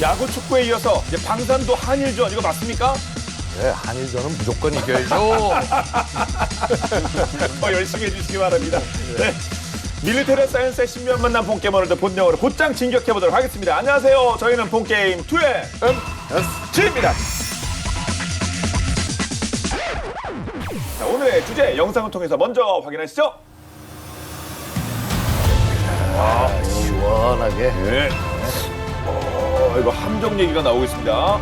야구 축구에 이어서 이제 방산도 한일전 이거 맞습니까? 네, 한일전은 무조건 이겨야죠. 열심히 해주시기 바랍니다. 네. 밀리터리 사이언스의 신비한 만남 본게임원들도 본영어로 곧장 진격해보도록 하겠습니다. 안녕하세요. 저희는 본게임 2의 MSG입니다. 자, 오늘의 주제 영상을 통해서 먼저 확인하시죠. 시원하게. 네. 이거 함정 얘기가 나오고 있습니다.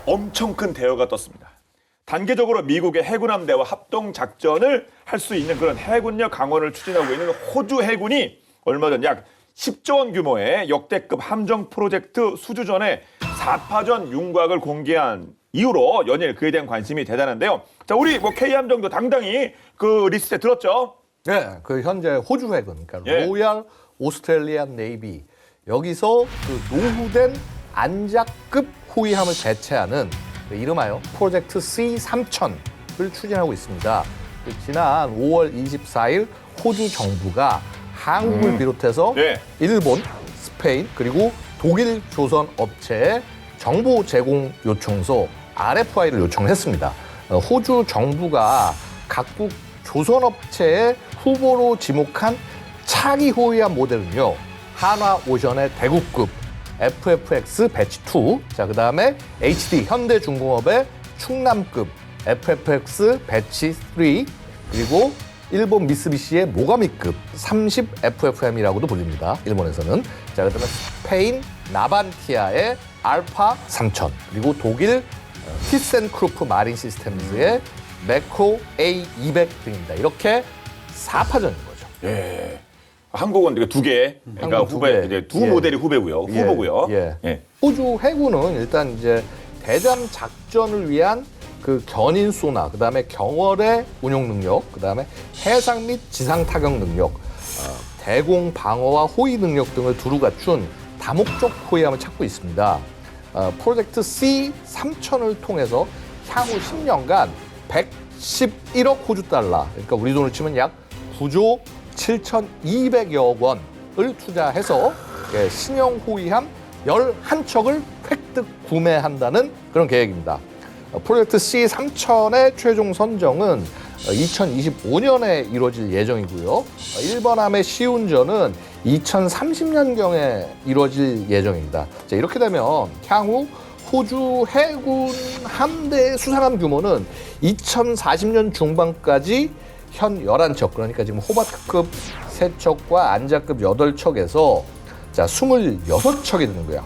엄청 큰 대여가 떴습니다. 단계적으로 미국의 해군 함대와 합동 작전을 할 수 있는 그런 해군력 강화를 추진하고 있는 호주 해군이 얼마 전 약 10조 원 규모의 역대급 함정 프로젝트 수주전의 4파전 윤곽을 공개한 이후로 연일 그에 대한 관심이 대단한데요. 자, 우리 K함정도 당당히 그 리스트에 들었죠? 네, 그 현재 호주 해군, 그러니까 예. 로얄 오스트레일리안 네이비 여기서 그 노후된 안작급 호위함을 대체하는 이름하여 프로젝트 C3000을 추진하고 있습니다. 지난 5월 24일 호주 정부가 한국을 비롯해서 네. 일본, 스페인 그리고 독일 조선 업체에 정보 제공 요청서 RFI를 요청했습니다. 호주 정부가 각국 조선 업체의 후보로 지목한 차기 호위함 모델은요. 한화 오션의 대구급 FFX 배치 2, 자 그다음에 HD 현대중공업의 충남급 FFX 배치 3, 그리고 일본 미쓰비시의 모가미급 30FFM이라고도 불립니다. 일본에서는. 자 그다음에 스페인 나반티아의 알파 3000, 그리고 독일 티센크루프 마린 시스템즈의 매크로 A200 등입니다. 이렇게 4파전인 거죠. 예. 한국은 두 개, 그러니까 한국 두 후배, 개. 이제 두 예. 모델이 후배고요. 예, 후보고요. 예. 호주 해군은 일단 이제 대잠 작전을 위한 그 견인 소나, 그다음에 경월의 운용 능력, 그다음에 해상 및 지상 타격 능력, 대공 방어와 호위 능력 등을 두루 갖춘 다목적 호위함을 찾고 있습니다. 프로젝트 C3000을 통해서 향후 10년간 111억 호주 달러, 그러니까 우리 돈으로 치면 약 9조 7,200여 원을 투자해서 신형 호위함 11척을 획득 구매한다는 그런 계획입니다. 프로젝트 C3000의 최종 선정은 2025년에 이루어질 예정이고요. 1번함의 시운전은 2030년경에 이루어질 예정입니다. 자, 이렇게 되면 향후 호주 해군 함대 수상함 규모는 2040년 중반까지 현 11척, 그러니까 지금 호바트급 3척과 안자급 8척에서 자, 26척이 되는 거예요.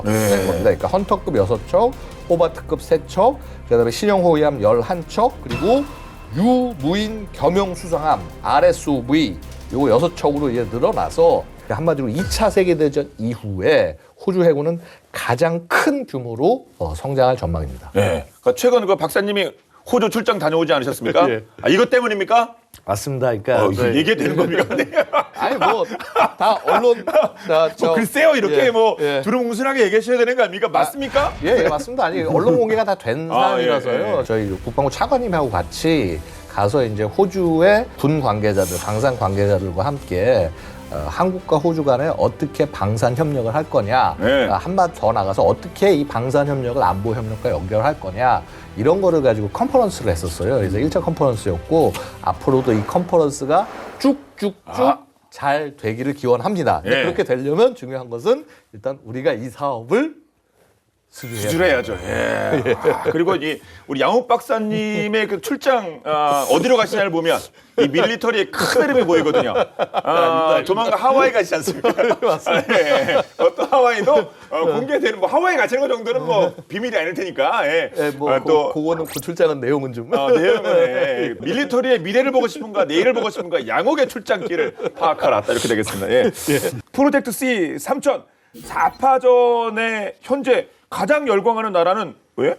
그러니까 헌터급 6척, 호바트급 3척, 그다음에 신형 호위함 11척, 그리고 유무인 겸용 수상함 RSOV 요거 6척으로 이제 늘어나서 한마디로 2차 세계대전 이후에 호주 해군은 가장 큰 규모로 성장할 전망입니다. 네. 그러니까 최근 그 박사님이 호주 출장 다녀오지 않으셨습니까? 예. 이것 때문입니까? 맞습니다. 그러니까 이게 되는 겁니까? 네. 아니 뭐 다 언론 글쎄요, 이렇게 예. 두루뭉술하게 얘기하셔야 되는 거 아닙니까? 맞습니까? 예, 맞습니다. 아니 언론 공개가 다 된 사안이라서요. 예. 저희 국방부 차관님하고 같이 가서 이제 호주의 군 관계자들, 방산 관계자들과 함께 한국과 호주 간에 어떻게 방산 협력을 할 거냐, 네. 한발 더 나가서 어떻게 이 방산 협력을 안보 협력과 연결할 거냐, 이런 거를 가지고 컨퍼런스를 했었어요. 그래서 1차 컨퍼런스였고 앞으로도 이 컨퍼런스가 쭉쭉쭉 잘 되기를 기원합니다. 근데 예. 그렇게 되려면 중요한 것은 일단 우리가 이 사업을 수주해야죠. 예. 그리고 우리 양욱 박사님의 그 출장 어디로 가시냐를 보면 이 밀리터리의 큰 흐름이 보이거든요. 조만간 하와이 가시지 않습니까? 맞습니다. 예. 어떤 하와이도 공개되는 하와이 가시는 거 정도는 비밀이 아닐 테니까. 예. 그거는 그 출장은 내용은 좀. 내용은 밀리터리의 미래를 보고 싶은가 내일을 보고 싶은가 양옥의 출장길을 파악하라. 이렇게 되겠습니다. 예. 프로젝트 C3000 4파전에 현재 가장 열광하는 나라는 왜?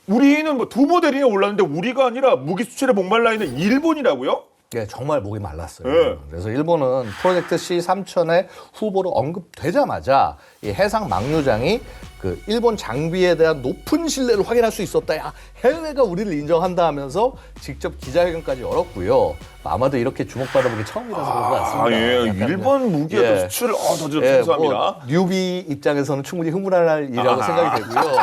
우리는 뭐 두 모델이나 올랐는데 우리가 아니라 무기 수출에 목말라 있는 일본이라고요? 예, 정말 목이 말랐어요. 네. 그래서 일본은 프로젝트 C-3000의 후보로 언급되자마자 이 해상 막류장이 그 일본 장비에 대한 높은 신뢰를 확인할 수 있었다. 야, 해외가 우리를 인정한다 하면서 직접 기자회견까지 열었고요. 아마도 이렇게 주목받아본 게 처음이라서 그런 것 같습니다. 예. 약간 일본 무기의 예. 수출을 더 죄송합니다. 뭐 뉴비 입장에서는 충분히 흥분할 일이라고 생각이 되고요.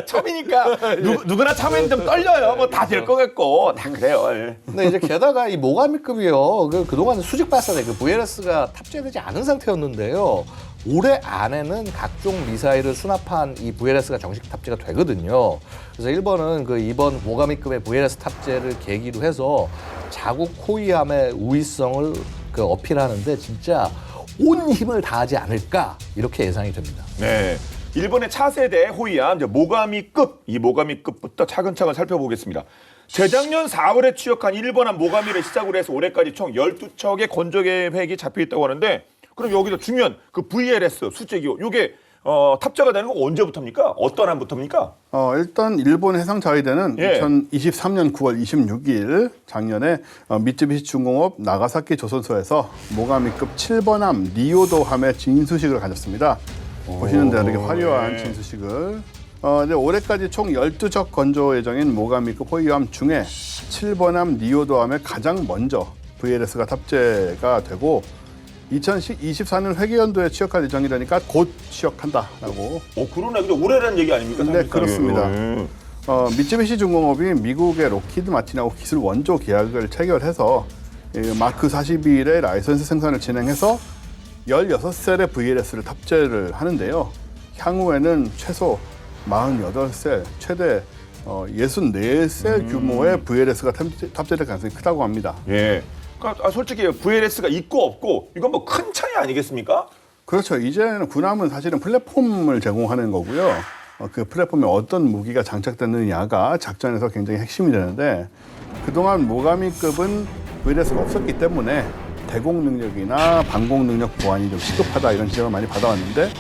처음이니까 누구나 처음에는 좀 떨려요. 뭐 다 될 것 같고 다 그래요. 예. 근데 이제 게다가 이 모가미급이요. 그동안 수직 발사대 그 VLS가 탑재되지 않은 상태였는데요. 올해 안에는 각종 미사일을 수납한 이 VLS가 정식 탑재가 되거든요. 그래서 일본은 그 이번 모가미급의 VLS 탑재를 계기로 해서 자국 호위함의 우위성을 그 어필하는데 진짜 온 힘을 다하지 않을까 이렇게 예상이 됩니다. 네. 일본의 차세대 호위함 이제 모가미급, 이 모가미급부터 차근차근 살펴보겠습니다. 재작년 4월에 취역한 일본함 모가미를 시작으로 해서 올해까지 총 12척의 건조 계획이 잡혀 있다고 하는데, 그럼 여기서 중요한 그 VLS 수제기호 요게 탑재가 되는 건 언제부터입니까? 어떤 함부터입니까? 일단 일본 해상자위대는 예. 2023년 9월 26일 작년에 미쯔비시 중공업 나가사키 조선소에서 모가미급 7번함 니오도함의 진수식을 가졌습니다. 보시는 대로 이렇게 화려한 진수식을. 이제 올해까지 총 12척 건조 예정인 모가미급 호위함 중에 7번함 니오도함에 가장 먼저 VLS가 탑재가 되고 2024년 회계연도에 취역할 예정이라니까 곧 취역한다라고. 그러네. 근데 올해라는 얘기 아닙니까? 네, 그렇습니다. 미쯔비시 중공업이 미국의 로키드 마틴하고 기술 원조 계약을 체결해서 마크 41의 라이선스 생산을 진행해서 16셀의 VLS를 탑재를 하는데요. 향후에는 최소 48셀, 최대 64셀 규모의 VLS가 탑재될 가능성이 크다고 합니다. 예. 그러니까 솔직히 VLS가 있고 없고 이건 뭐 큰 차이 아니겠습니까? 그렇죠. 이제는 군함은 사실은 플랫폼을 제공하는 거고요. 그 플랫폼에 어떤 무기가 장착되느냐가 작전에서 굉장히 핵심이 되는데, 그동안 모가미급은 VLS가 없었기 때문에 대공 능력이나 방공 능력 보완이 좀 시급하다 이런 지적을 많이 받아왔는데,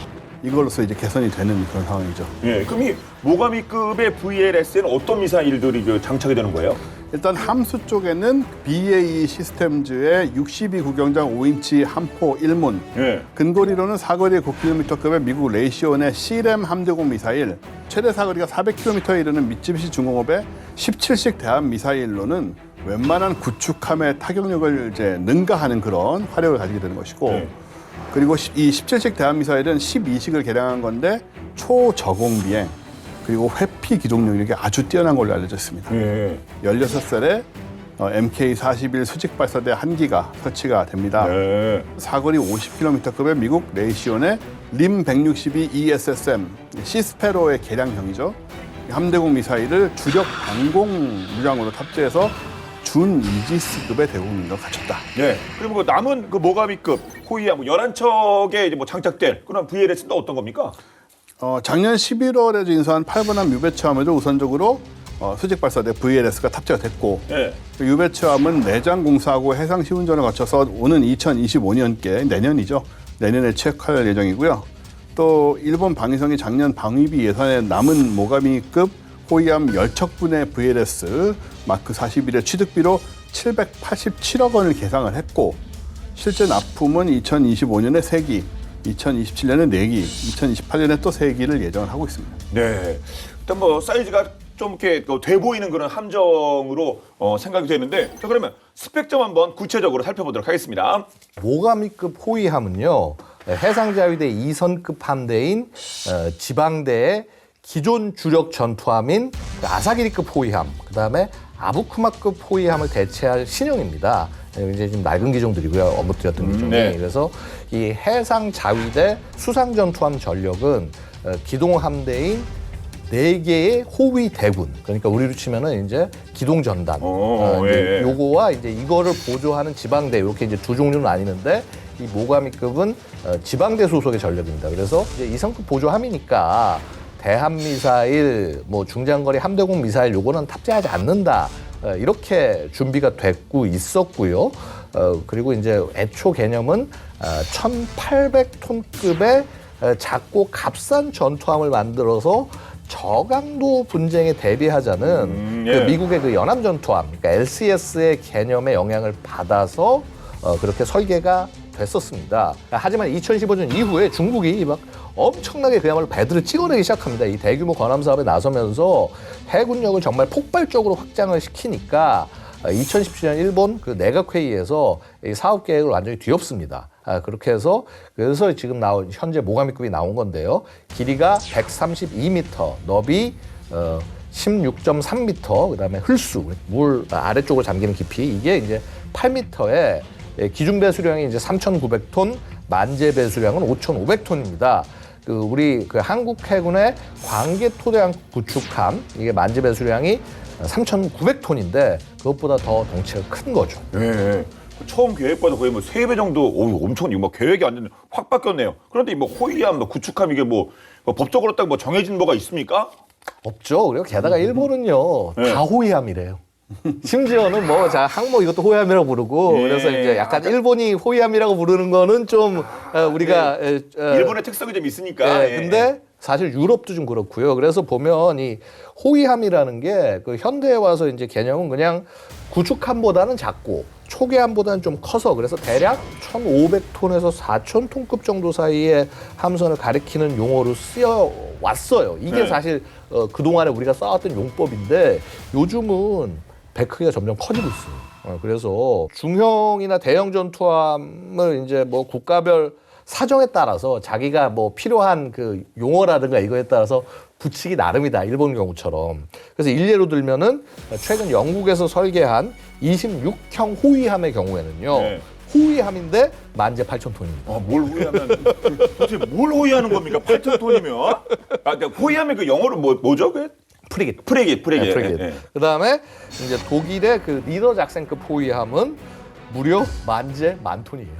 이걸로서 이제 개선이 되는 그런 상황이죠. 예. 그럼 이 모가미급의 VLS에는 어떤 미사일들이 장착이 되는 거예요? 일단 함수 쪽에는 BAE 시스템즈의 62구경장 5인치 함포 1문, 예. 근거리로는 사거리 9km급의 미국 레이시온의 C램 함대공 미사일, 최대 사거리가 400km에 이르는 미쯔비시 중공업의 17식 대함 미사일로는 웬만한 구축함의 타격력을 이제 능가하는 그런 화력을 가지게 되는 것이고, 네. 그리고 이 17식 대함 미사일은 12식을 개량한 건데 초저공 비행, 그리고 회피 기동 능력이 아주 뛰어난 걸로 알려져 있습니다. 예. 16셀의 MK-41 수직 발사대 한 기가 설치가 됩니다. 예. 사거리 50km급의 미국 레이시온의 림 162 ESSM 시스페로의 개량형이죠. 함대공 미사일을 주력 방공 무장으로 탑재해서 준 이지스급의 대공 능력을 갖췄다. 예. 그리고 그 남은 그 모가미급 호위함 11척에 이제 뭐 장착될 그런 VLS는 또 어떤 겁니까? 작년 11월에 인수한 8번함 유배추함에도 우선적으로 수직 발사대 VLS가 탑재가 됐고, 예. 그 유배추함은 내장 공사하고 해상 시운전을 거쳐서 오는 2025년께 내년이죠. 내년에 취역할 예정이고요. 또 일본 방위성이 작년 방위비 예산에 남은 모가미급 호위함 10척분의 VLS 마크 41의 취득비로 787억 원을 계상을 했고, 실제 납품은 2025년에 3기, 2027년에 4기, 2028년에 또 3기를 예정을 하고 있습니다. 네. 일단 뭐 사이즈가 좀 이렇게 돼 보이는 그런 함정으로 생각이 되는데, 자 그러면 스펙 좀 한번 구체적으로 살펴보도록 하겠습니다. 모가미급 호위함은요, 해상자위대 2선급 함대인 지방대의 기존 주력 전투함인 그 아사기리급 호위함, 그다음에 아부쿠마급 호위함을 대체할 신형입니다. 이제 좀 낡은 기종들이고요, 언급드렸던 기종이. 네. 그래서 이 해상자위대 수상전투함 전력은 기동함대인 4개의 호위 대군, 그러니까 우리로 치면은 이제 기동전단, 예. 요거와 이제 이거를 보조하는 지방대, 이렇게 이제 두 종류는 나뉘는데, 이 모가미급은 지방대 소속의 전력입니다. 그래서 이제 2성급 보조함이니까 대함 미사일, 뭐 중장거리 함대공 미사일 요거는 탑재하지 않는다. 이렇게 준비가 됐고 있었고요. 그리고 이제 애초 개념은 1,800톤급의 작고 값싼 전투함을 만들어서 저강도 분쟁에 대비하자는 예. 그 미국의 그 연합전투함, 그러니까 LCS의 개념의 영향을 받아서 그렇게 설계가 됐었습니다. 하지만 2015년 이후에 중국이 막 엄청나게 그야말로 배들을 찍어내기 시작합니다. 이 대규모 건함 사업에 나서면서 해군력을 정말 폭발적으로 확장을 시키니까 2017년 일본 그 내각회의에서 이 사업 계획을 완전히 뒤엎습니다. 그렇게 해서 그래서 지금 나온 현재 모가미급이 나온 건데요. 길이가 132m, 너비 16.3m, 그다음에 흘수 물 아래쪽을 잠기는 깊이 이게 이제 8m에 기준 배수량이 이제 3,900톤, 만재 배수량은 5,500톤입니다. 그 우리 그 한국 해군의 광개 토대함 구축함 이게 만재 배수량이 3,900톤인데 그것보다 더 덩치가 큰 거죠. 예. 처음 계획보다 거의 뭐 3배 정도, 엄청, 이거 뭐 계획이 완전 확 바뀌었네요. 그런데 이 뭐 호위함, 뭐 구축함 이게 뭐 법적으로 딱 뭐 정해진 뭐가 있습니까? 없죠. 그리고 게다가 일본은요 네. 다 호위함이래요. 심지어는 뭐 자 항모 이것도 호위함이라고 부르고 예. 그래서 이제 약간 일본이 호위함이라고 부르는 거는 좀 우리가 일본의 특성이 좀 있으니까. 예. 근데 사실 유럽도 좀 그렇고요. 그래서 보면 이 호위함이라는 게 그 현대에 와서 이제 개념은 그냥 구축함보다는 작고 초계함보다는 좀 커서 그래서 대략 1,500톤에서 4,000톤급 정도 사이의 함선을 가리키는 용어로 쓰여 왔어요. 이게 네. 사실 그동안에 우리가 써왔던 용법인데 요즘은 배 크기가 점점 커지고 있어요. 그래서 중형이나 대형 전투함을 이제 뭐 국가별 사정에 따라서 자기가 뭐 필요한 그 용어라든가 이거에 따라서 붙이기 나름이다. 일본 경우처럼. 그래서 일례로 들면은 최근 영국에서 설계한 26형 호위함의 경우에는요. 네. 호위함인데 만재 8,000톤입니다. 뭘 호위하면 도대체 뭘 호위하는 겁니까? 8,000톤이면? 그러니까 호위하면 그 영어로 뭐죠? 그 프리깃. 프리깃. 네, 프리깃. 예. 그다음에 이제 독일의 그 리더 작센급 호위함은 무려 만재 10,000톤이에요.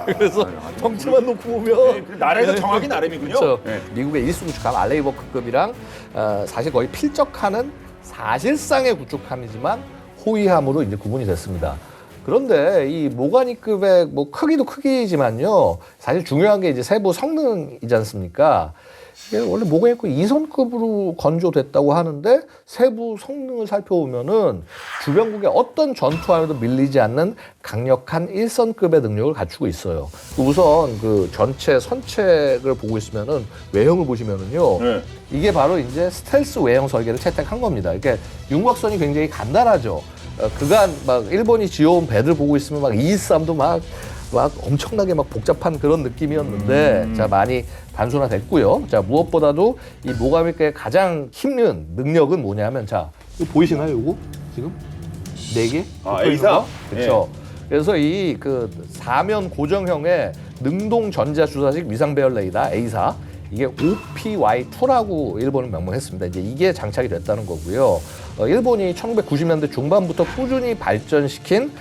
그래서 덩치만 놓고 보면 그 나라에서 정하기 나름이군요. 그렇죠. 네. 미국의 일수 구축함 알레이버크급이랑 사실 거의 필적하는 사실상의 구축함이지만 호위함으로 이제 구분이 됐습니다. 그런데 이 모가니급의 뭐 크기도 크기지만요. 사실 중요한 게 이제 세부 성능이지 않습니까? 이게 원래 모가니급 2선급으로 건조됐다고 하는데 세부 성능을 살펴보면은 주변국의 어떤 전투함에도 밀리지 않는 강력한 1선급의 능력을 갖추고 있어요. 우선 그 전체 선책을 보고 있으면은 외형을 보시면은요. 네. 이게 바로 이제 스텔스 외형 설계를 채택한 겁니다. 이렇게 윤곽선이 굉장히 간단하죠. 그간 막 일본이 지어온 배들 보고 있으면 막 이일삼도 막 엄청나게 막 복잡한 그런 느낌이었는데 자 많이 단순화됐고요. 자 무엇보다도 이 모가미급의 가장 힘든 능력은 뭐냐면 자 이거 보이시나요? 요거 지금 4개? A사? 그렇죠. 그래서 이 그 사면 고정형의 능동 전자 주사식 위상 배열 레이더 A사 이게 OPY2라고 일본은 명명했습니다. 이제 이게 장착이 됐다는 거고요. 일본이 1990년대 중반부터 꾸준히 발전시킨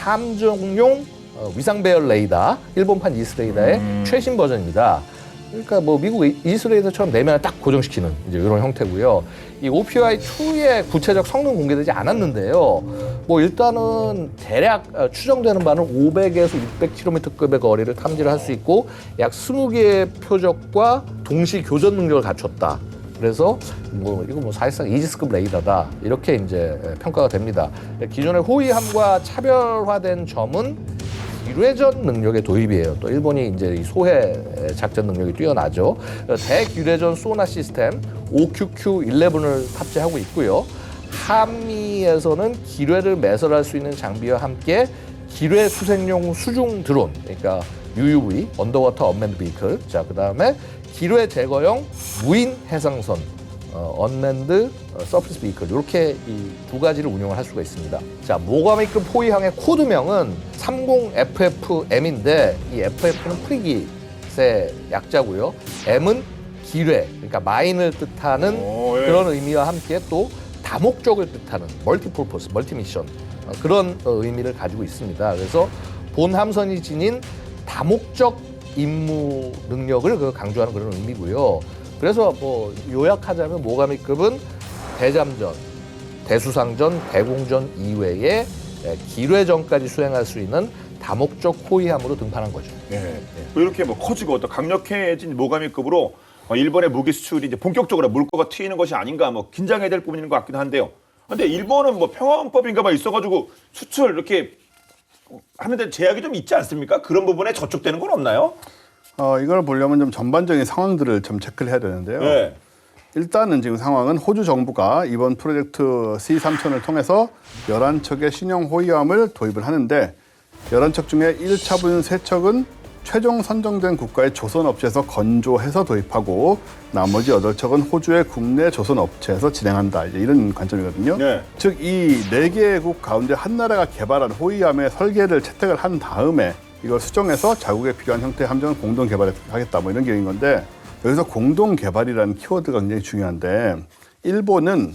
함정용 위상 배열 레이더, 일본판 이스 레이더의 최신 버전입니다. 그러니까 뭐 미국 이스 레이더처럼 내면을 딱 고정시키는 이제 이런 형태고요. 이 OPY2의 구체적 성능 공개되지 않았는데요. 뭐 일단은 대략 추정되는 바는 500에서 600km급의 거리를 탐지를 할 수 있고 약 20개의 표적과 동시 교전 능력을 갖췄다. 그래서 뭐 이거 뭐 사실상 이지스급 레이더다 이렇게 이제 평가가 됩니다. 기존의 호위함과 차별화된 점은 기뢰전 능력의 도입이에요. 또 일본이 이제 이 소해 작전 능력이 뛰어나죠. 대기뢰전 소나 시스템 OQQ-11을 탑재하고 있고요. 함미에서는 기뢰를 매설할 수 있는 장비와 함께 기뢰 수색용 수중 드론, 그러니까 UUV, 언더워터 언맨드 비클. 자, 그다음에 기뢰 제거용 무인 해상선, 언맨드 서피스 비클 이렇게 이 두 가지를 운용을 할 수가 있습니다. 자, 모가미급 호위함의 코드명은 30FFM인데 이 FF는 프리깃의 약자고요. M은 기뢰, 그러니까 마인을 뜻하는 예. 그런 의미와 함께 또 다목적을 뜻하는 멀티포퍼스, 멀티미션 그런 의미를 가지고 있습니다. 그래서 본 함선이 지닌 다목적 임무 능력을 강조하는 그런 의미고요. 그래서 뭐 요약하자면 모가미급은 대잠전, 대수상전, 대공전 이외에 기뢰전까지 수행할 수 있는 다목적 호위함으로 등판한 거죠. 예. 뭐 이렇게 뭐 커지고 또 강력해진 모가미급으로 일본의 무기 수출이 이제 본격적으로 물꼬가 트이는 것이 아닌가 뭐 긴장해야 될 부분인 것 같긴 한데요. 근데 일본은 뭐 평화헌법인가봐 있어가지고 수출 이렇게 하는데 제약이 좀 있지 않습니까? 그런 부분에 저촉되는 건 없나요? 이걸 보려면 좀 전반적인 상황들을 좀 체크를 해야 되는데요. 네. 일단은 지금 상황은 호주 정부가 이번 프로젝트 C3000을 통해서 11척의 신형 호위함을 도입을 하는데 11척 중에 1척은 3척은 최종 선정된 국가의 조선업체에서 건조해서 도입하고 나머지 8척은 호주의 국내 조선업체에서 진행한다. 이제 이런 관점이거든요. 네. 즉 이 4개국 가운데 한 나라가 개발한 호위함의 설계를 채택을 한 다음에 이걸 수정해서 자국에 필요한 형태의 함정을 공동 개발하겠다 뭐 이런 계획인 건데 여기서 공동 개발이라는 키워드가 굉장히 중요한데 일본은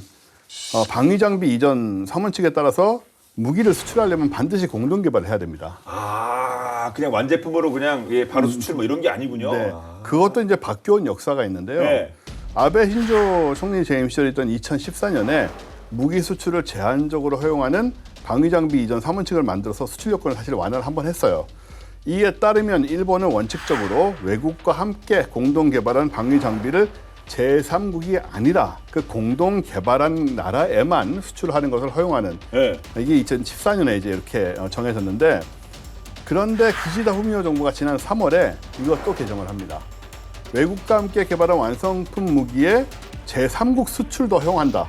방위 장비 이전 삼원칙에 따라서 무기를 수출하려면 반드시 공동 개발을 해야 됩니다. 아, 그냥 완제품으로 그냥 바로 수출 뭐 이런 게 아니군요. 네. 그것도 이제 바뀌어온 역사가 있는데요. 네. 아베 신조 총리 재임 시절이던 2014년에 무기 수출을 제한적으로 허용하는 방위 장비 이전 삼원칙을 만들어서 수출 요건을 사실 완화를 한번 했어요. 이에 따르면 일본은 원칙적으로 외국과 함께 공동 개발한 방위 장비를 제3국이 아니라 그 공동 개발한 나라에만 수출하는 것을 허용하는 네. 이게 2014년에 이제 이렇게 정해졌는데 그런데 기시다 후미오 정부가 지난 3월에 이것도 개정을 합니다. 외국과 함께 개발한 완성품 무기에 제3국 수출도 허용한다.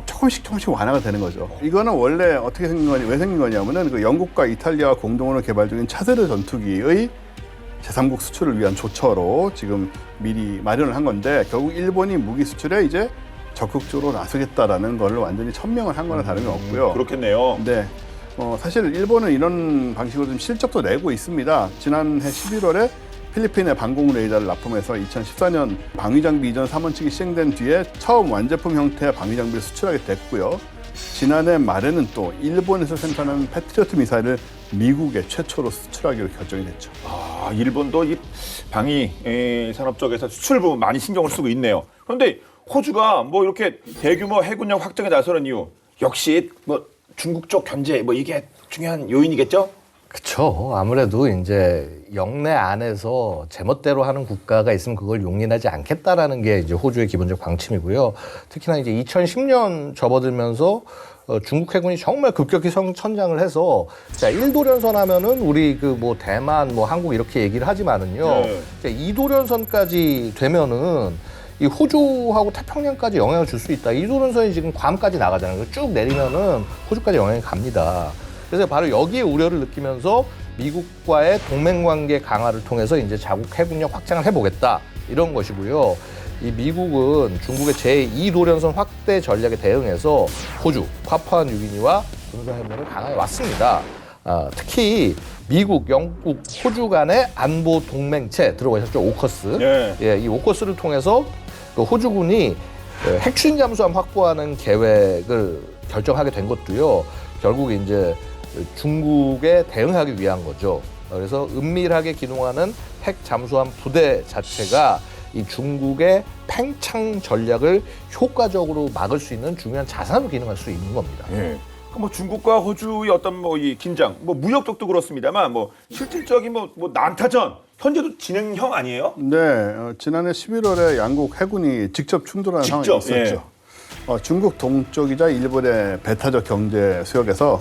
조금씩 완화가 되는 거죠. 이거는 원래 어떻게 생긴 거냐, 왜 생긴 거냐면은 그 영국과 이탈리아와 공동으로 개발 중인 차세대 전투기의 제3국 수출을 위한 조처로 지금 미리 마련을 한 건데 결국 일본이 무기 수출에 이제 적극적으로 나서겠다라는 걸 완전히 천명을 한 거나 다름이 없고요. 그렇겠네요. 네. 사실 일본은 이런 방식으로 좀 실적도 내고 있습니다. 지난해 11월에 필리핀의 방공 레이더를 납품해서 2014년 방위장비 이전 3원칙이 시행된 뒤에 처음 완제품 형태의 방위장비를 수출하게 됐고요. 지난해 말에는 또 일본에서 생산한 패트리어트 미사일을 미국에 최초로 수출하기로 결정이 됐죠. 아, 일본도 이 방위 산업 쪽에서 수출 부분 많이 신경을 쓰고 있네요. 그런데 호주가 뭐 이렇게 대규모 해군력 확장에 나서는 이유 역시 뭐 중국 쪽 견제 뭐 이게 중요한 요인이겠죠? 그렇죠. 아무래도 이제 영내 안에서 제멋대로 하는 국가가 있으면 그걸 용인하지 않겠다라는 게 이제 호주의 기본적 방침이고요. 특히나 이제 2010년 접어들면서 중국 해군이 정말 급격히 천장을 해서 자 1도련선 하면은 우리 그 뭐 대만 뭐 한국 이렇게 얘기를 하지만은요. 네. 2도련선까지 되면은 이 호주하고 태평양까지 영향을 줄 수 있다. 2도련선이 지금 괌까지 나가잖아요. 쭉 내리면은 호주까지 영향이 갑니다. 그래서 바로 여기에 우려를 느끼면서 미국과의 동맹관계 강화를 통해서 이제 자국 해군력 확장을 해보겠다 이런 것이고요. 이 미국은 중국의 제2도련선 확대 전략에 대응해서 호주, 파푸아뉴기니와 군사협력을 강화해 왔습니다. 특히 미국, 영국, 호주 간의 안보 동맹체 들어가 있었죠. 오커스. 네. 예, 이 오커스를 통해서 그 호주군이 핵추진 잠수함 확보하는 계획을 결정하게 된 것도요. 결국 이제 중국에 대응하기 위한 거죠. 그래서 은밀하게 기동하는 핵 잠수함 부대 자체가 이 중국의 팽창 전략을 효과적으로 막을 수 있는 중요한 자산으로 기능할 수 있는 겁니다. 예. 뭐 중국과 호주의 어떤 뭐 이 긴장, 뭐 무역적도 그렇습니다만 뭐 실질적인 뭐 난타전 현재도 진행형 아니에요? 네, 지난해 11월에 양국 해군이 직접 충돌하는 상황이 있었죠. 중국 동쪽이자 일본의 배타적 경제 수역에서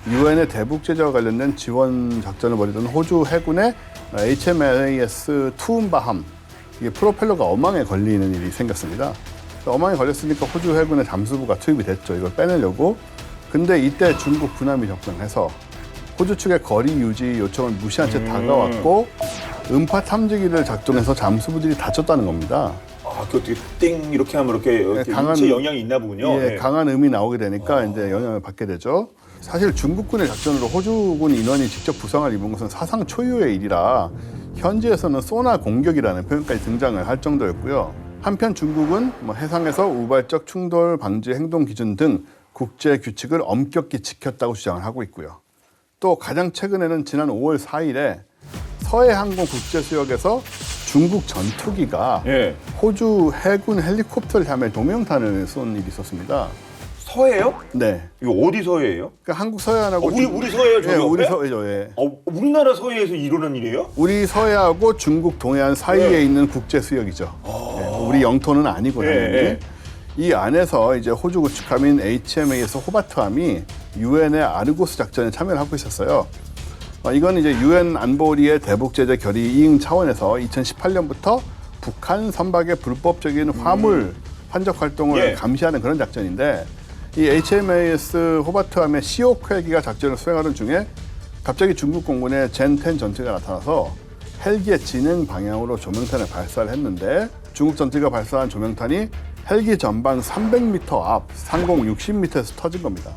유엔의 대북 제재와 관련된 지원 작전을 벌이던 호주 해군의 HMAS 투움바함 이게 프로펠러가 어망에 걸리는 일이 생겼습니다. 어망에 걸렸으니까 호주 해군의 잠수부가 투입이 됐죠. 이걸 빼내려고. 근데 이때 중국 군함이 접근해서 호주 측의 거리 유지 요청을 무시한 채 다가왔고 음파 탐지기를 작동해서 잠수부들이 다쳤다는 겁니다. 아, 그 어떻게 띵 이렇게 하면 이렇게 인체 영향이 있나 보군요. 예, 강한 음이 나오게 되니까 이제 영향을 받게 되죠. 사실 중국군의 작전으로 호주군 인원이 직접 부상을 입은 것은 사상 초유의 일이라 현지에서는 소나 공격이라는 표현까지 등장을 할 정도였고요. 한편 중국은 뭐 해상에서 우발적 충돌 방지 행동 기준 등 국제 규칙을 엄격히 지켰다고 주장을 하고 있고요. 또 가장 최근에는 지난 5월 4일에 서해항공 국제수역에서 중국 전투기가 예. 호주 해군 헬리콥터를 향해 동명탄을 쏜 일이 있었습니다. 서해요? 네. 이거 어디 서해예요? 그러니까 한국 서해안하고 우리 서해요, 저기 예, 우리 옆에? 서해죠. 예. 우리나라 서해에서 이러는 일이에요? 우리 서해하고 중국 동해안 사이에 네. 있는 국제 수역이죠. 예, 우리 영토는 아니고 예, 당연히. 예. 이 안에서 이제 호주 구축함인 HMAS 호바트함이 유엔의 아르고스 작전에 참여를 하고 있었어요. 이건 이제 유엔 안보리의 대북 제재 결의 이행 차원에서 2018년부터 북한 선박의 불법적인 화물 환적 활동을 예. 감시하는 그런 작전인데, 이 HMAS 호바트함의 시오크 헬기가 작전을 수행하던 중에 갑자기 중국 공군의 젠10 전투기가 나타나서 헬기의 진행 방향으로 조명탄을 발사를 했는데, 중국 전투기가 발사한 조명탄이 헬기 전방 300m 앞 상공 60m에서 터진 겁니다.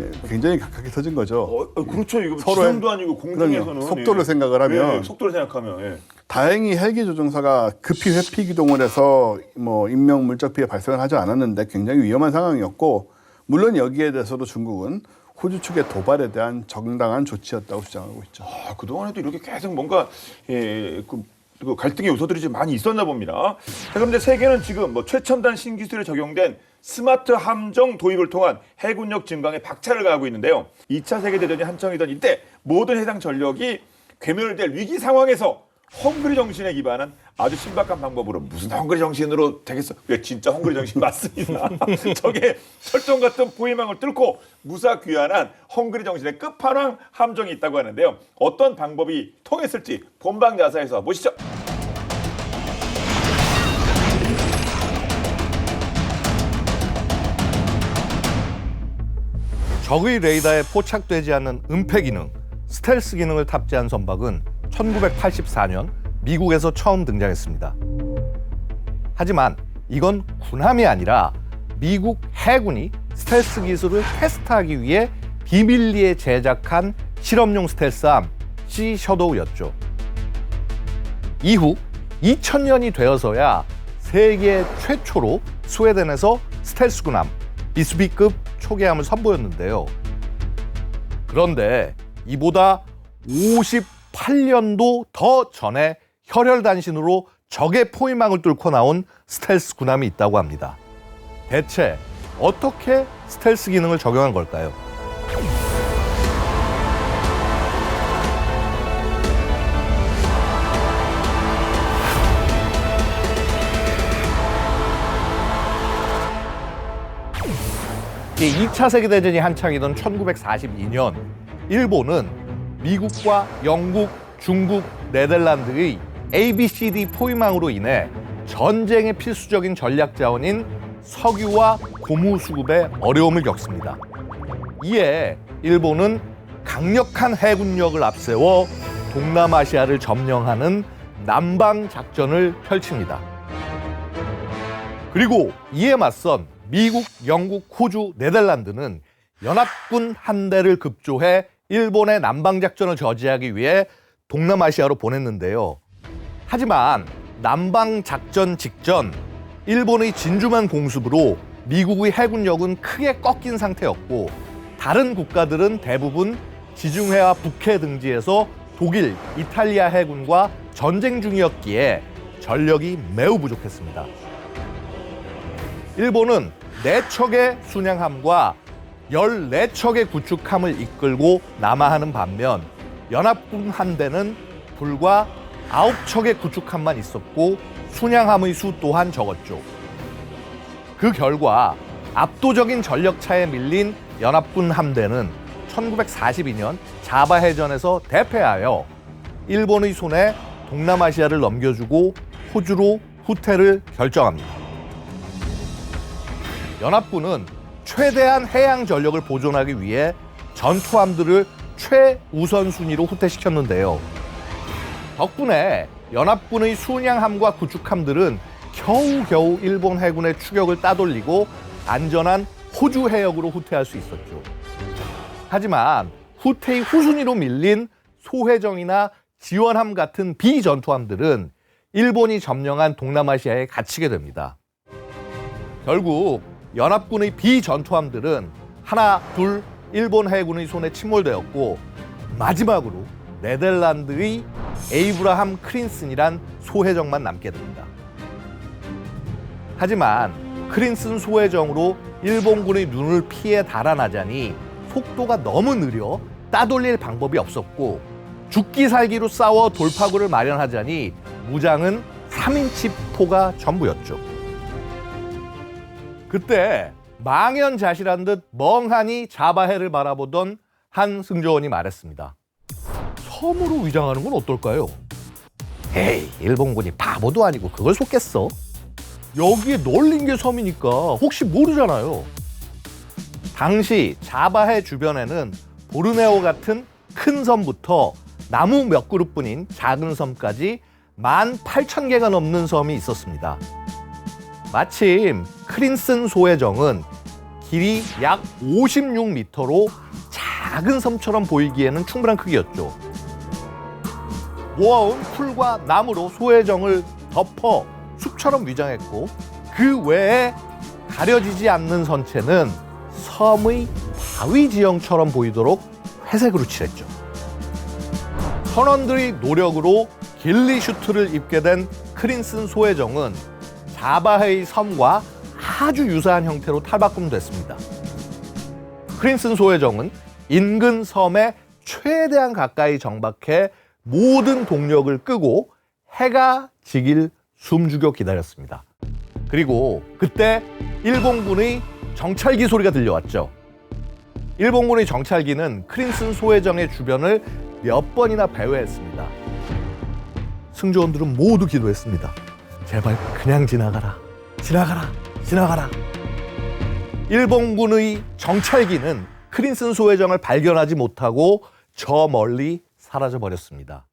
예, 굉장히 가깝게 터진 거죠. 그렇죠. 이거 서로의- 지상도 아니고 공중에서는 그럼요. 속도를 생각을 하면. 속도를 생각하면 예. 다행히 헬기 조종사가 급히 회피 기동을 해서 뭐 인명 물적 피해 발생을 하지 않았는데 굉장히 위험한 상황이었고, 물론 여기에 대해서도 중국은 호주 측의 도발에 대한 정당한 조치였다고 주장하고 있죠. 그동안에도 이렇게 계속 뭔가 그 갈등의 요소들이 좀 많이 있었나 봅니다. 자, 그런데 세계는 지금 뭐 최첨단 신기술이 적용된 스마트 함정 도입을 통한 해군력 증강에 박차를 가하고 있는데요. 2차 세계대전이 한창이던 이때 모든 해상 전력이 괴멸될 위기 상황에서 헝그리 정신에 기반한 아주 신박한 방법으로, 무슨 헝그리 정신으로 되겠어? 왜 진짜 헝그리 정신 맞습니다. 저게 철통 같은 포위망을 뚫고 무사 귀환한 헝그리 정신의 끝판왕 함정이 있다고 하는데요. 어떤 방법이 통했을지 본방 야사에서 보시죠. 적의 레이더에 포착되지 않는 은폐 기능, 스텔스 기능을 탑재한 선박은 1984년 미국에서 처음 등장했습니다. 하지만 이건 군함이 아니라 미국 해군이 스텔스 기술을 테스트하기 위해 비밀리에 제작한 실험용 스텔스함 시 셔도우였죠. 이후 2000년이 되어서야 세계 최초로 스웨덴에서 스텔스 군함 비스비급 초계함을 선보였는데요. 그런데 이보다 58년도 더 전에 혈혈단신으로 적의 포위망을 뚫고 나온 스텔스 군함이 있다고 합니다. 대체 어떻게 스텔스 기능을 적용한 걸까요? 이 2차 세계대전이 한창이던 1942년, 일본은 미국과 영국, 중국, 네덜란드의 ABCD 포위망으로 인해 전쟁의 필수적인 전략 자원인 석유와 고무 수급에 어려움을 겪습니다. 이에 일본은 강력한 해군력을 앞세워 동남아시아를 점령하는 남방 작전을 펼칩니다. 그리고 이에 맞선 미국, 영국, 호주, 네덜란드는 연합군 한 대를 급조해 일본의 남방작전을 저지하기 위해 동남아시아로 보냈는데요. 하지만 남방작전 직전 일본의 진주만 공습으로 미국의 해군력은 크게 꺾인 상태였고, 다른 국가들은 대부분 지중해와 북해 등지에서 독일, 이탈리아 해군과 전쟁 중이었기에 전력이 매우 부족했습니다. 일본은 4척의 순양함과 14척의 구축함을 이끌고 남하하는 반면 연합군 한 대는 불과 9척의 구축함만 있었고 순양함의 수 또한 적었죠. 그 결과 압도적인 전력차에 밀린 연합군 함대는 1942년 자바 해전에서 대패하여 일본의 손에 동남아시아를 넘겨주고 호주로 후퇴를 결정합니다. 연합군은 최대한 해양 전력을 보존하기 위해 전투함들을 최우선순위로 후퇴시켰는데요. 덕분에 연합군의 순양함과 구축함들은 겨우겨우 일본 해군의 추격을 따돌리고 안전한 호주 해역으로 후퇴할 수 있었죠. 하지만 후퇴의 후순위로 밀린 소해정이나 지원함 같은 비전투함들은 일본이 점령한 동남아시아에 갇히게 됩니다. 결국 연합군의 비전투함들은 하나, 둘 일본 해군의 손에 침몰되었고, 마지막으로 네덜란드의 에이브라함 크린슨이란 소해정만 남게 됩니다. 하지만 크린슨 소해정으로 일본군의 눈을 피해 달아나자니 속도가 너무 느려 따돌릴 방법이 없었고 죽기 살기로 싸워 돌파구를 마련하자니 무장은 3인치 포가 전부였죠. 그때 망연자실한 듯 멍하니 자바해를 바라보던 한 승조원이 말했습니다. 섬으로 위장하는 건 어떨까요? 에이, 일본군이 바보도 아니고 그걸 속겠어? 여기에 널린 게 섬이니까 혹시 모르잖아요. 당시 자바해 주변에는 보르네오 같은 큰 섬부터 나무 몇 그룹뿐인 작은 섬까지 18,000개가 넘는 섬이 있었습니다. 마침 크린슨 소해정은 길이 약 56m로 작은 섬처럼 보이기에는 충분한 크기였죠. 모아온 풀과 나무로 소해정을 덮어 숲처럼 위장했고 그 외에 가려지지 않는 선체는 섬의 바위 지형처럼 보이도록 회색으로 칠했죠. 선원들의 노력으로 길리 슈트를 입게 된 크린슨 소해정은 자바해의 섬과 아주 유사한 형태로 탈바꿈됐습니다. 크린슨 소해정은 인근 섬에 최대한 가까이 정박해 모든 동력을 끄고 해가 지길 숨죽여 기다렸습니다. 그리고 그때 일본군의 정찰기 소리가 들려왔죠. 일본군의 정찰기는 크린슨 소해정의 주변을 몇 번이나 배회했습니다. 승조원들은 모두 기도했습니다. 제발 그냥 지나가라. 지나가라. 지나가라. 일본군의 정찰기는 크린슨 소해정을 발견하지 못하고 저 멀리 사라져버렸습니다.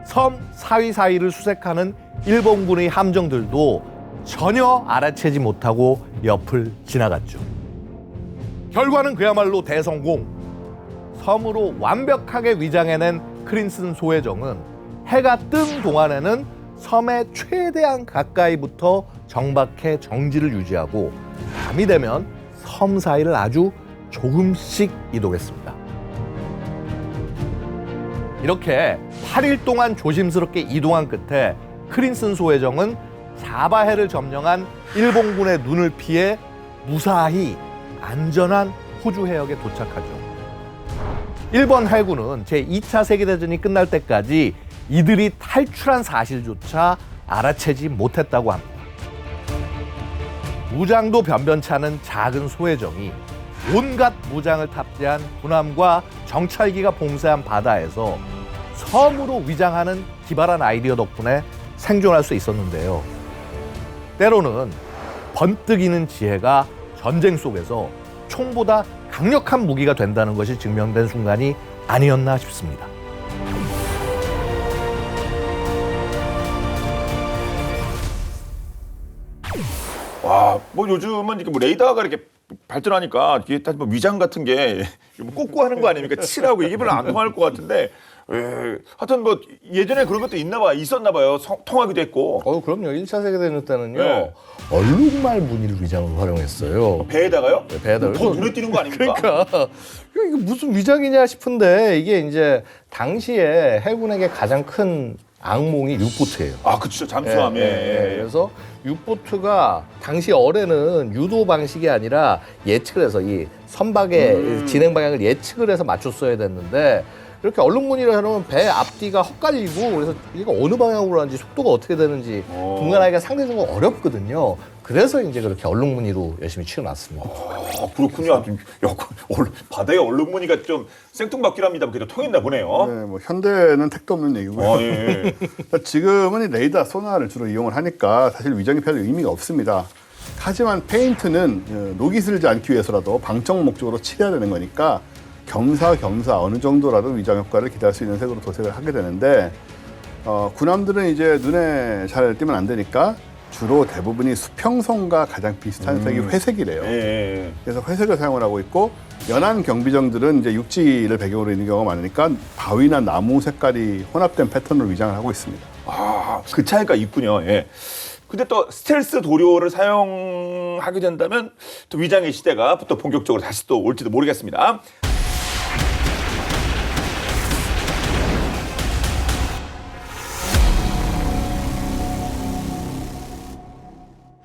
섬 사이사이를 수색하는 일본군의 함정들도 전혀 알아채지 못하고 옆을 지나갔죠. 결과는 그야말로 대성공. 섬으로 완벽하게 위장해낸 크린슨 소해정은 해가 뜬 동안에는 섬에 최대한 가까이부터 정박해 정지를 유지하고 밤이 되면 섬 사이를 아주 조금씩 이동했습니다. 이렇게 8일 동안 조심스럽게 이동한 끝에 크린슨 소해정은 자바해를 점령한 일본군의 눈을 피해 무사히 안전한 호주 해역에 도착하죠. 일본 해군은 제2차 세계대전이 끝날 때까지 이들이 탈출한 사실조차 알아채지 못했다고 합니다. 무장도 변변치 않은 작은 소해정이 온갖 무장을 탑재한 군함과 정찰기가 봉쇄한 바다에서 섬으로 위장하는 기발한 아이디어 덕분에 생존할 수 있었는데요. 때로는 번뜩이는 지혜가 전쟁 속에서 총보다 강력한 무기가 된다는 것이 증명된 순간이 아니었나 싶습니다. 와, 뭐 요즘은 이렇게 뭐 레이더가 이렇게 발전하니까 이게 다 뭐 위장 같은 게 뭐 꽂고 하는 거 아닙니까? 칠하고 이게 별로 안 통할 것 같은데, 하여튼 뭐 예전에 그런 것도 있었나 봐요. 통하기도 했고. 그럼요. 1차 세계대전 때는요. 네. 얼룩말 무늬를 위장으로 활용했어요. 배에다가요? 네, 배에다가. 더 눈에 띄는 거 아닙니까? 그러니까 이게 무슨 위장이냐 싶은데 이게 이제 당시에 해군에게 가장 큰 악몽이 유보트예요. 아, 그렇죠. 잠수함에. 그래서 유보트가 당시 어뢰는 유도 방식이 아니라 예측을 해서 이 선박의 진행 방향을 예측을 해서 맞췄어야 됐는데 이렇게 얼룩무늬를 해놓으면 배 앞뒤가 헛갈리고 그래서 이거 어느 방향으로 하는지 속도가 어떻게 되는지 분간하기가 상대적으로 어렵거든요. 그래서 이제 그렇게 얼룩무늬로 열심히 치러놨습니다. 아, 그렇군요. 야, 바다의 얼룩무늬가 좀 생뚱맞긴 합니다. 그래도 통했나 보네요. 네, 뭐 현대는 택도 없는 얘기고요. 아, 예. 지금은 이 레이더, 소나를 주로 이용을 하니까 사실 위장이 별 의미가 없습니다. 하지만 페인트는 녹이 슬지 않기 위해서라도 방청 목적으로 칠해야 되는 거니까 겸사겸사 어느 정도라도 위장 효과를 기대할 수 있는 색으로 도색을 하게 되는데 군함들은 이제 눈에 잘 띄면 안 되니까 주로 대부분이 수평선과 가장 비슷한 색이 회색이래요. 예. 그래서 회색을 사용을 하고 있고 연안 경비정들은 이제 육지를 배경으로 있는 경우가 많으니까 바위나 나무 색깔이 혼합된 패턴으로 위장을 하고 있습니다. 아, 그 차이가 있군요. 예. 근데 또 스텔스 도료를 사용하게 된다면 또 위장의 시대가 또 본격적으로 다시 또 올지도 모르겠습니다.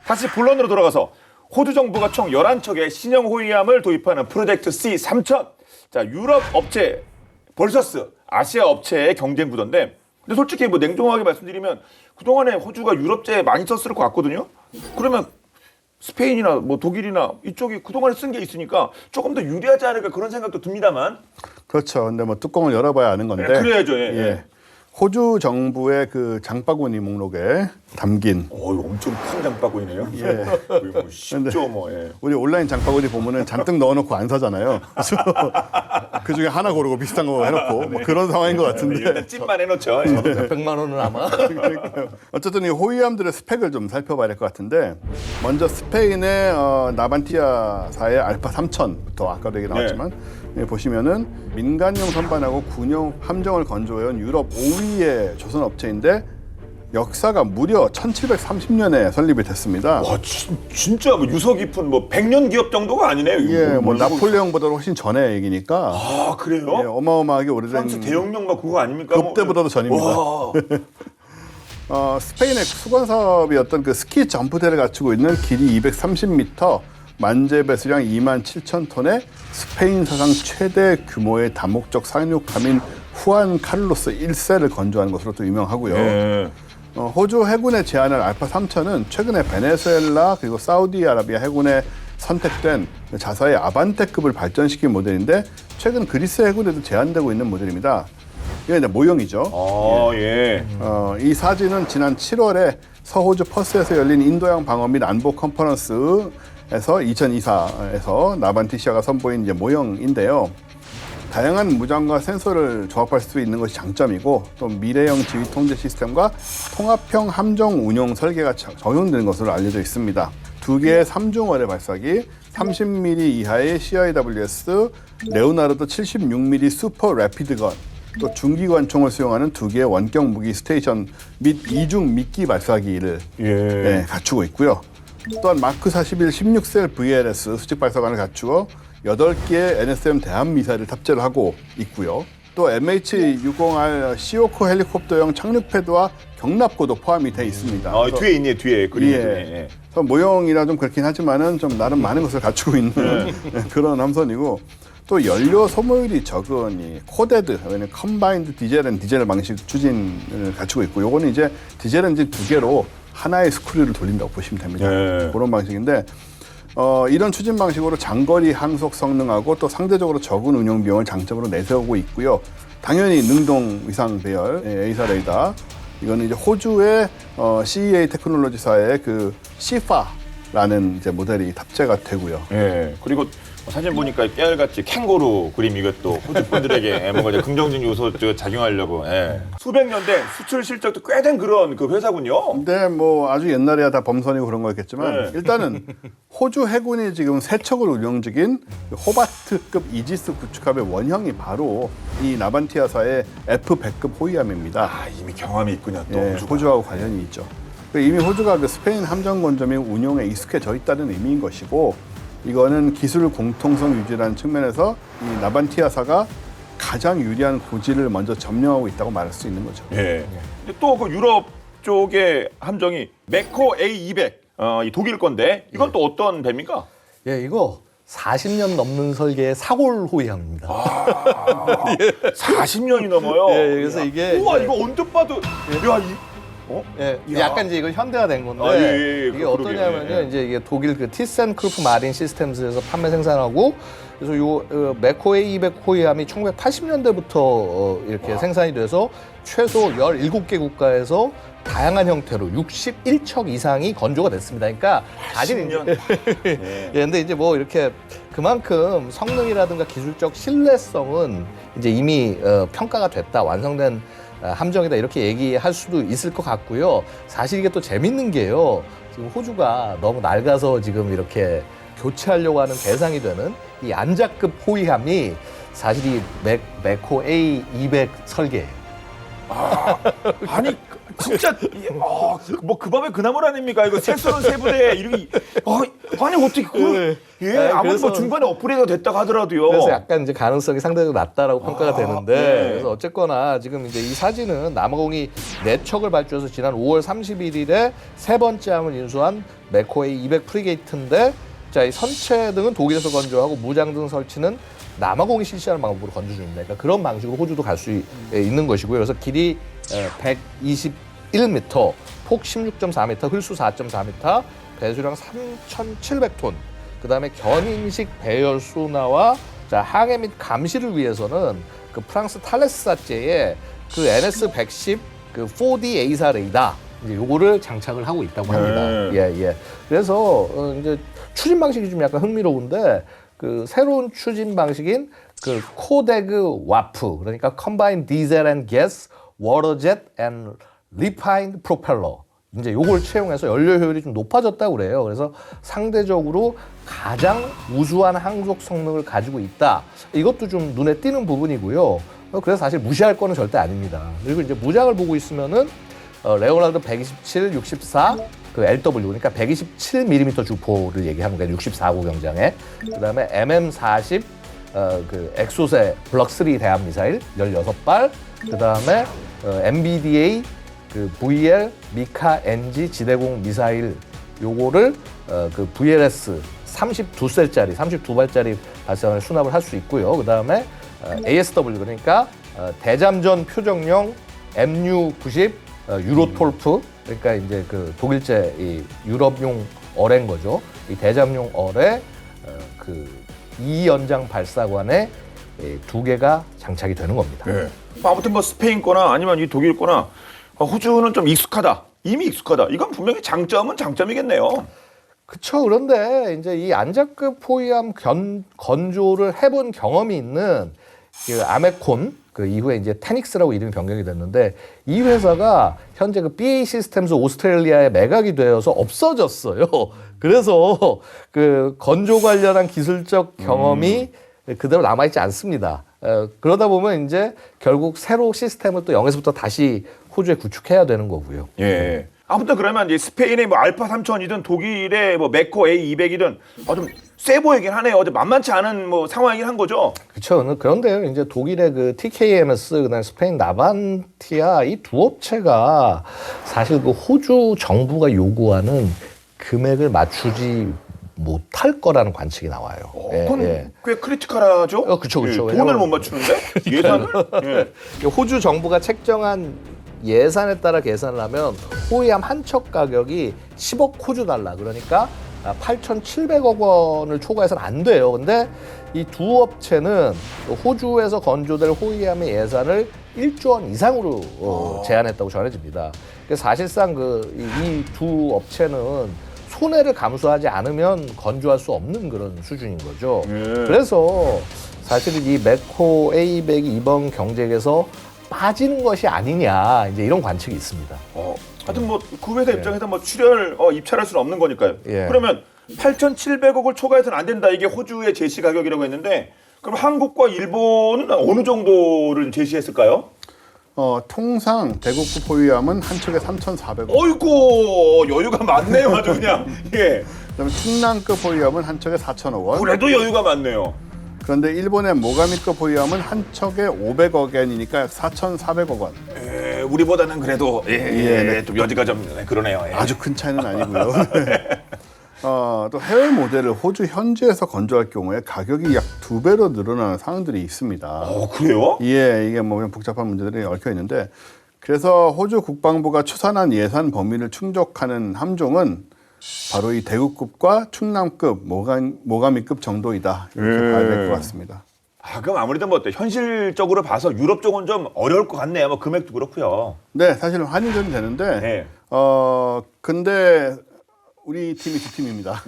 다시 본론으로 돌아가서 호주 정부가 총 11척의 신형 호위함을 도입하는 프로젝트 C3000. 자, 유럽 업체 벌서스 아시아 업체의 경쟁 구도인데, 근데 솔직히 뭐 냉정하게 말씀드리면 그동안에 호주가 유럽제에 많이 썼을 것 같거든요. 그러면 스페인이나 뭐 독일이나 이쪽이 그동안에 쓴 게 있으니까 조금 더 유리하지 않을까 그런 생각도 듭니다만. 그렇죠. 근데 뭐 뚜껑을 열어봐야 아는 건데. 그래야죠. 예. 예. 호주 정부의 그 장바구니 목록에 담긴 이거 엄청 큰 장바구니네요. 예. 뭐 쉽죠, 뭐. 예. 우리 온라인 장바구니 보면은 잔뜩 넣어놓고 안 사잖아요. 그래서 그 중에 하나 고르고 비슷한 거 해놓고 뭐 그런 상황인 것 같은데. 일단 찜만 해놓죠. 예. 몇백만 원은 아마. 그러니까요. 어쨌든 이 호위함들의 스펙을 좀 살펴봐야 될 것 같은데, 먼저 스페인의 나반티아사의 알파 3000부터 아까도 얘기 나왔지만 예, 보시면은 민간용 선반하고 군용 함정을 건조해온 유럽 5위의 조선 업체인데 역사가 무려 1730년에 설립이 됐습니다. 와, 진짜 뭐 유서 깊은 뭐 100년 기업 정도가 아니네요. 이거 예, 뭐 이거. 나폴레옹보다 훨씬 전의 얘기니까 아, 그래요? 예, 어마어마하게 오래된 프랑스 대혁명 막 그거 아닙니까? 그때보다도 전입니다. 와. 스페인의 수건 사업이었던 그 스키 점프대를 갖추고 있는 길이 230m, 만재 배수량 27,000톤의 스페인 사상 최대 규모의 다목적 상륙함인 후안 카를로스 1세를 건조한 것으로 또 유명하고요. 예. 호주 해군의 제안을 알파 3000은 최근에 베네수엘라 그리고 사우디아라비아 해군에 선택된 자사의 아반떼급을 발전시킨 모델인데 최근 그리스 해군에도 제한되고 있는 모델입니다. 이게 이제 모형이죠. 아, 예. 이 사진은 지난 7월에 서호주 퍼스에서 열린 인도양 방어 및 안보 컨퍼런스에서 2024에서 나반티시아가 선보인 이제 모형인데요. 다양한 무장과 센서를 조합할 수 있는 것이 장점이고 또 미래형 지휘 통제 시스템과 통합형 함정 운용 설계가 적용되는 것으로 알려져 있습니다. 두 개의 3중월의 발사기, 30mm 이하의 CIWS, 레오나르도 76mm 슈퍼 래피드건, 또 중기관총을 수용하는 두 개의 원격 무기 스테이션 및 이중 미끼 발사기를 예. 갖추고 있고요. 또한 마크 41 16셀 VLS 수직 발사관을 갖추어 8개의 NSM 대함 미사일을 탑재를 하고 있고요. 또 MH-60R 시오코 헬리콥터용 착륙 패드와 경납고도 포함이 돼 있습니다. 아, 뒤에 있네요, 뒤에. 그림 중에. 예. 그래서 모형이라 좀 그렇긴 하지만은 좀 나름 많은 것을 갖추고 있는 그런 함선이고, 또 연료 소모율이 적은 이 코데드, 컴바인드 디젤 앤 디젤 방식 추진을 갖추고 있고, 요거는 이제 디젤 엔진 두 개로 하나의 스크류를 돌린다고 보시면 됩니다. 네. 그런 방식인데, 이런 추진 방식으로 장거리 항속 성능하고 또 상대적으로 적은 운용 비용을 장점으로 내세우고 있고요. 당연히 능동 위상 배열 A사 레이더, 이거는 이제 호주의 CEA 테크놀로지사의 그 시파라는 이제 모델이 탑재가 되고요. 예. 그리고 사진 보니까 깨알같이 캥거루 그림, 이것도 호주 분들에게 뭔가 이제 긍정적 요소 작용하려고. 예. 수백 년대 수출 실적도 꽤 된 그런 그 회사군요. 근데 뭐 아주 옛날에야 다 범선이고 그런 거였겠지만 네. 일단은 호주 해군이 지금 세 척을 운영 중인 호바트급 이지스 구축함의 원형이 바로 이 나반티아사의 F100급 호위함입니다. 아, 이미 경험이 있군요, 또. 예, 호주가. 호주하고 관련이 있죠. 이미 호주가 그 스페인 함정 건조 및 운용에 익숙해져 있다는 의미인 것이고, 이거는 기술 공통성 유지라는 측면에서 이 나반티아사가 가장 유리한 고지를 먼저 점령하고 있다고 말할 수 있는 거죠. 예. 근데 또 그 유럽 쪽의 함정이 메코 A200, 이 독일 건데 이건 또 어떤 배입니까? 예, 이거 40년 넘는 설계의 사골 호위함입니다. 40년이 넘어요. 예, 그래서 이게 우와, 이제- 이거 언뜻 봐도 예, 이야. 약간 이제 이거 현대화된 건데 아, 예, 예, 이게 그러게요. 어떠냐면요, 예. 이제 이게 독일 그 티센크루프 마린 시스템스에서 판매 생산하고, 그래서 요 메코 A200 호위함이 1980년대부터 이렇게 생산이 돼서 최소 17개 국가에서 다양한 형태로 61척 이상이 건조가 됐습니다. 그러니까 사실 10년. 예, 근데 이제 뭐 이렇게 그만큼 성능이라든가 기술적 신뢰성은 이제 이미 평가가 됐다, 완성된 함정이다, 이렇게 얘기할 수도 있을 것 같고요. 사실 이게 또 재밌는 게요, 지금 호주가 너무 낡아서 지금 이렇게 교체하려고 하는 대상이 되는 이 안자급 호위함이 사실 이 메코 A200 설계예요. 아니 진짜 뭐 그 밤에 그 나물 아닙니까? 이거 색소는 세 부대 이렇게 아니 어떻게 네, 아무리 그래서- 뭐 중간에 업그레이드가 됐다고 하더라도요. 그래서 약간 이제 가능성이 상대적으로 낮다라고 평가가 되는데 네. 그래서 어쨌거나 지금 이제 이 사진은 남아공이 4척을 발주해서 지난 5월 31일에 세 번째 함을 인수한 맥코에이 200 프리게이트인데 자, 이 선체 등은 독일에서 건조하고 무장 등 설치는 남아공이 실시하는 방법으로 건조 중입니다. 그러니까 그런 방식으로 호주도 갈 수 있는 것이고요. 그래서 길이 121m, 폭 16.4m, 흘수 4.4m, 배수량 3,700톤. 그다음에 견인식 배열 소나와 자, 항해 및 감시를 위해서는 그 프랑스 탈레스사제의 그 NS110 그 4D A사 레이더 이제 요거를 장착을 하고 있다고 합니다. 예. 그래서 이제 추진 방식이 좀 약간 흥미로운데 그 새로운 추진 방식인 그 코데그 와프 그러니까 Combined Diesel and Gas Waterjet and Refined Propeller 이제 요걸 채용해서 연료 효율이 좀 높아졌다고 그래요. 그래서 상대적으로 가장 우수한 항속 성능을 가지고 있다. 이것도 좀 눈에 띄는 부분이고요. 그래서 사실 무시할 거는 절대 아닙니다. 그리고 이제 무장을 보고 있으면은 레오나르도 127, 64, 그 LW 그러니까 127mm 주포를 얘기하는 거예요. 64구 경장에. 그다음에 MM40 그 엑소세 블럭 3 대함 미사일 16발. 그다음에 MBDA 그 VL 미카 NG 지대공 미사일 요거를 그 VLS 32셀짜리 32발짜리 발사관을 수납을 할 수 있고요. 그다음에 ASW 그러니까 대잠전 표정용 MU90 유로톨프 그러니까 이제 그 독일제 이 유럽용 어뢰인 거죠. 이 대잠용 어뢰 그 2연장 발사관에 2개가 장착이 되는 겁니다. 네. 아무튼 뭐 스페인 거나 아니면 이 독일 거나 호주는 좀 익숙하다. 이미 익숙하다. 이건 분명히 장점은 장점이겠네요. 그렇죠. 그런데 이제 이 안자급 포위함 건조를 해본 경험이 있는 그 아메콘 그 이후에 이제 테닉스라고 이름이 변경이 됐는데 이 회사가 현재 그 BAE 시스템스 오스트레일리아에 매각이 되어서 없어졌어요. 그래서 그 건조 관련한 기술적 경험이 그대로 남아있지 않습니다. 그러다 보면 이제 결국 새로 시스템을 또 0에서부터 다시 호주에 구축해야 되는 거고요. 예. 아무튼 그러면 이제 스페인의 뭐 알파 3000이든 독일의 뭐 메코 A200이든 좀 세 보이긴 하네요. 어제 만만치 않은 뭐 상황이긴 한 거죠. 그렇죠. 그런데 이제 독일의 그 TKMS 그다음에 스페인 나반티아 이 두 업체가 사실 그 호주 정부가 요구하는 금액을 맞추지 못할 거라는 관측이 나와요. 그건 꽤 크리티컬하죠. 그쵸. 예, 돈을 왜냐면- 못 맞추는데 예산을. 예. 호주 정부가 책정한 예산에 따라 계산을 하면 호위함 한 척 가격이 10억 호주 달러 그러니까 8,700억 원을 초과해서는 안 돼요. 근데 이 두 업체는 호주에서 건조될 호위함의 예산을 1조 원 이상으로 제한했다고 전해집니다. 그래서 사실상 이 두 업체는 손해를 감수하지 않으면 건조할 수 없는 그런 수준인 거죠. 그래서 사실은 이 메코 A200이 이번 경쟁에서 빠지는 것이 아니냐 이제 이런 관측이 있습니다. 하여튼 뭐 그 회사 입장에서 뭐 출혈 입찰할 수는 없는 거니까요. 예. 그러면 8,700억을 초과해서는 안 된다. 이게 호주의 제시 가격이라고 했는데 그럼 한국과 일본은 어느 정도를 제시했을까요? 통상 대국급 포위함은 한 척에 3,400원. 어이구 여유가 많네요, 아주 그냥. 예. 그다음에 충남급 포위함은 한 척에 4,000억 원. 그래도 여유가 많네요. 그런데 일본의 모가미급 포위함은 한 척에 500억 엔이니까 4,400억 원. 우리보다는 그래도 좀 여지가 좀 그러네요. 예. 아주 큰 차이는 아니고요. 또 해외 모델을 호주 현지에서 건조할 경우에 가격이 약 2배로 늘어나는 상황들이 있습니다. 그래요? 예, 이게 뭐 그냥 복잡한 문제들이 얽혀 있는데 그래서 호주 국방부가 추산한 예산 범위를 충족하는 함종은 바로 이 대구급과 충남급, 모가미급 정도이다 이렇게 봐야 될 것 같습니다. 그럼 아무래도 뭐 현실적으로 봐서 유럽 쪽은 좀 어려울 것 같네요. 뭐 금액도 그렇고요. 네, 사실 환전이 되는데 네. 근데 우리 팀이 두 팀입니다.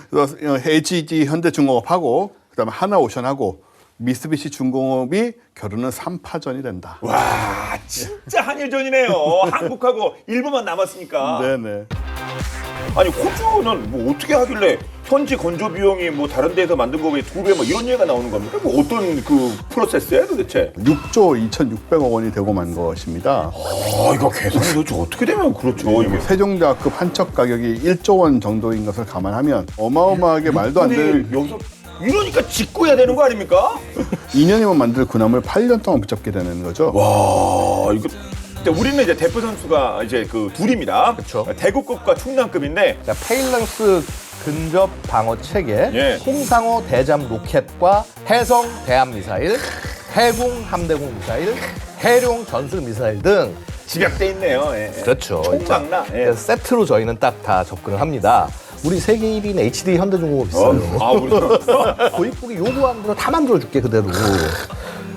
그래서 HG 현대중공업하고 그다음에 하나오션하고 미쓰비시 중공업이 겨루는 3파전이 된다. 와, 진짜 한일전이네요. 한국하고 일본만 남았으니까. 네네. 아니 호주는 뭐 어떻게 하길래 현지 건조 비용이 뭐 다른 데에서 만든 거에 2배 뭐 이런 얘기가 나오는 겁니까? 뭐 어떤 그 프로세스예요 도대체? 6조 2,600억 원이 되고 만 것입니다. 아 이거 계산이 도대체 어떻게 되면 그렇죠 이게. 세종대왕급 한 척 가격이 1조 원 정도인 것을 감안하면 어마어마하게 말도 안 되는 여기서 이러니까 짓고야 되는 거 아닙니까? 2년이면 만들 군함을 8년 동안 붙잡게 되는 거죠. 와 이거. 근데 우리는 이제 대표 선수가 이제 그 둘입니다. 그쵸. 대구급과 충남급인데 자, 페일런스 근접 방어 체계, 예. 홍상호 대잠 로켓과 해성 대함 미사일, 해궁 함대공 미사일, 해룡 전술 미사일 등 집약돼 있네요. 예. 그렇죠. 총망나. 예. 그래서 세트로 저희는 딱 다 접근을 합니다. 우리 세계 1위인 HD 현대중공업 있어요. 아 우리 도입국이 요구하는 대로 다 만들어줄게 그대로.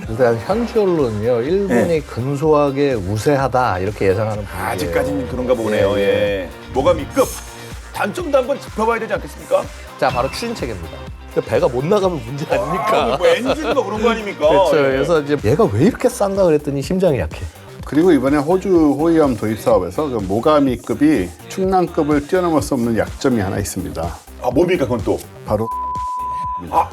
일단 현지 언론은요, 일본이 네. 근소하게 우세하다 이렇게 예상하는 분위기예요. 아직까지는 그런가 보네요. 예, 예. 모가미급 단점도 한번 짚어봐야 되지 않겠습니까? 자, 바로 추진 체계입니다. 배가 못 나가면 문제 아닙니까? 뭐 엔진 뭐 그런 거 아닙니까? 그렇죠. 예. 그래서 이제 얘가 왜 이렇게 싼가 그랬더니 심장이 약해. 그리고 이번에 호주 호위함 도입 사업에서 그 모가미급이 충남급을 뛰어넘을 수 없는 약점이 하나 있습니다. 아 뭡니까 그건 또? 바로 아